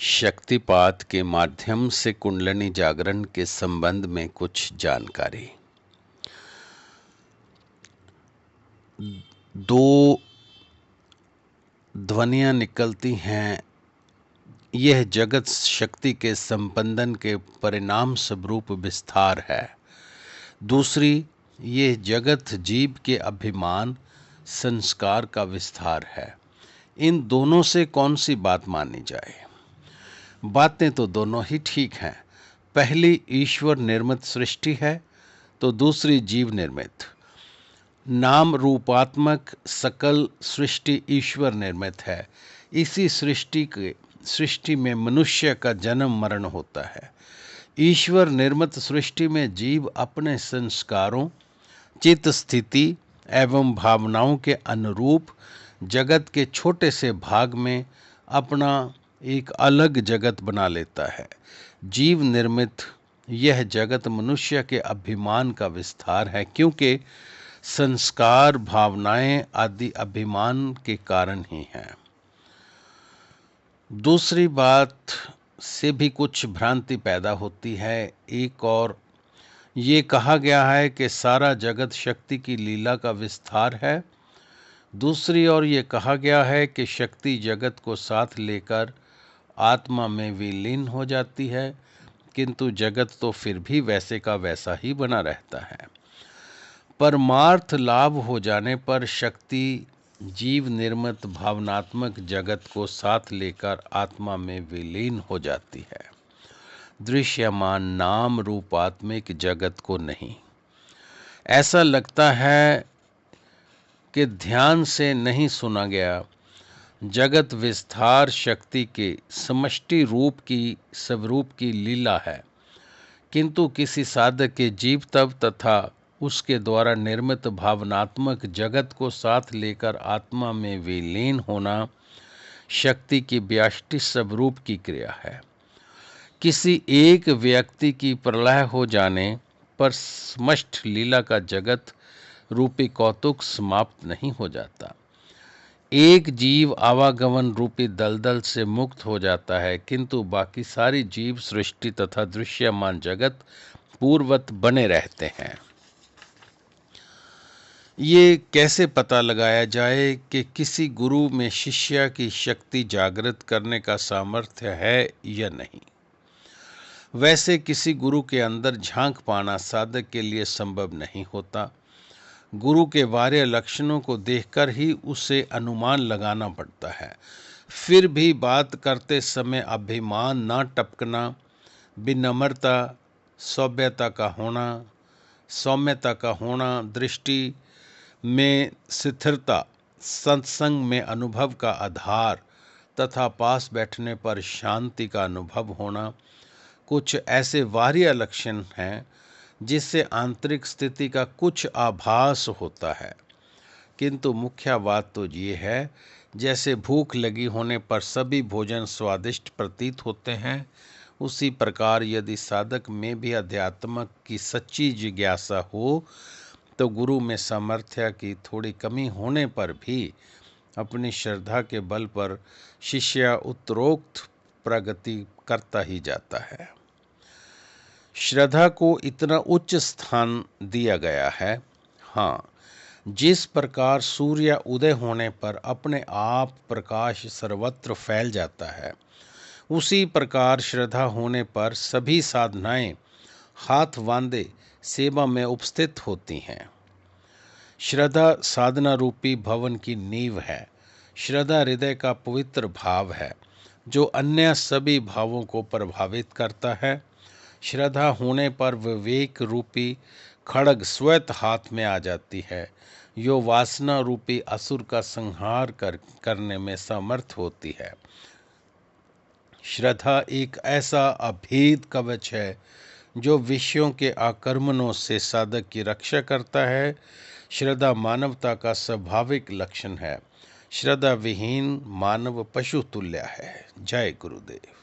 शक्तिपात के माध्यम से कुंडलिनी जागरण के संबंध में कुछ जानकारी। दो ध्वनियां निकलती हैं। यह जगत शक्ति के संपंदन के परिणाम स्वरूप विस्तार है। दूसरी, यह जगत जीव के अभिमान संस्कार का विस्तार है। इन दोनों से कौन सी बात मानी जाए? बातें तो दोनों ही ठीक हैं। पहली ईश्वर निर्मित सृष्टि है तो दूसरी जीव निर्मित। नाम रूपात्मक सकल सृष्टि ईश्वर निर्मित है। इसी सृष्टि में मनुष्य का जन्म मरण होता है। ईश्वर निर्मित सृष्टि में जीव अपने संस्कारों, चित्त स्थिति एवं भावनाओं के अनुरूप जगत के छोटे से भाग में अपना एक अलग जगत बना लेता है। जीव निर्मित यह जगत मनुष्य के अभिमान का विस्तार है, क्योंकि संस्कार, भावनाएं आदि अभिमान के कारण ही हैं। दूसरी बात से भी कुछ भ्रांति पैदा होती है। एक और ये कहा गया है कि सारा जगत शक्ति की लीला का विस्तार है। दूसरी ओर ये कहा गया है कि शक्ति जगत को साथ लेकर आत्मा में विलीन हो जाती है, किंतु जगत तो फिर भी वैसे का वैसा ही बना रहता है। परमार्थ लाभ हो जाने पर शक्ति जीव निर्मित भावनात्मक जगत को साथ लेकर आत्मा में विलीन हो जाती है, दृश्यमान नाम रूपात्मिक जगत को नहीं। ऐसा लगता है कि ध्यान से नहीं सुना गया। जगत विस्तार शक्ति के समष्टि रूप की स्वरूप की लीला है, किंतु किसी साधक के जीव तब तथा उसके द्वारा निर्मित भावनात्मक जगत को साथ लेकर आत्मा में विलीन होना शक्ति की व्यष्टि स्वरूप की क्रिया है। किसी एक व्यक्ति की प्रलय हो जाने पर समष्ट लीला का जगत रूपी कौतुक समाप्त नहीं हो जाता। एक जीव आवागमन रूपी दलदल से मुक्त हो जाता है, किंतु बाकी सारी जीव सृष्टि तथा दृश्यमान जगत पूर्ववत बने रहते हैं। ये कैसे पता लगाया जाए कि किसी गुरु में शिष्य की शक्ति जागृत करने का सामर्थ्य है या नहीं? वैसे किसी गुरु के अंदर झांक पाना साधक के लिए संभव नहीं होता। गुरु के बाह्य लक्षणों को देखकर ही उसे अनुमान लगाना पड़ता है। फिर भी बात करते समय अभिमान न टपकना, विनम्रता, सौम्यता का होना, दृष्टि में स्थिरता, सत्संग में अनुभव का आधार तथा पास बैठने पर शांति का अनुभव होना, कुछ ऐसे बाह्य लक्षण हैं जिससे आंतरिक स्थिति का कुछ आभास होता है। किंतु मुख्य बात तो ये है, जैसे भूख लगी होने पर सभी भोजन स्वादिष्ट प्रतीत होते हैं, उसी प्रकार यदि साधक में भी अध्यात्म की सच्ची जिज्ञासा हो तो गुरु में सामर्थ्य की थोड़ी कमी होने पर भी अपनी श्रद्धा के बल पर शिष्य उत्तरोक्त प्रगति करता ही जाता है। श्रद्धा को इतना उच्च स्थान दिया गया है। हाँ, जिस प्रकार सूर्य उदय होने पर अपने आप प्रकाश सर्वत्र फैल जाता है, उसी प्रकार श्रद्धा होने पर सभी साधनाएं हाथ बांधे सेवा में उपस्थित होती हैं। श्रद्धा साधना रूपी भवन की नींव है। श्रद्धा हृदय का पवित्र भाव है जो अन्य सभी भावों को प्रभावित करता है। श्रद्धा होने पर विवेक रूपी खड्ग स्वयं हाथ में आ जाती है, जो वासना रूपी असुर का संहार करने में समर्थ होती है। श्रद्धा एक ऐसा अभेद कवच है जो विषयों के आक्रमणों से साधक की रक्षा करता है। श्रद्धा मानवता का स्वाभाविक लक्षण है। श्रद्धा विहीन मानव पशु तुल्य है। जय गुरुदेव।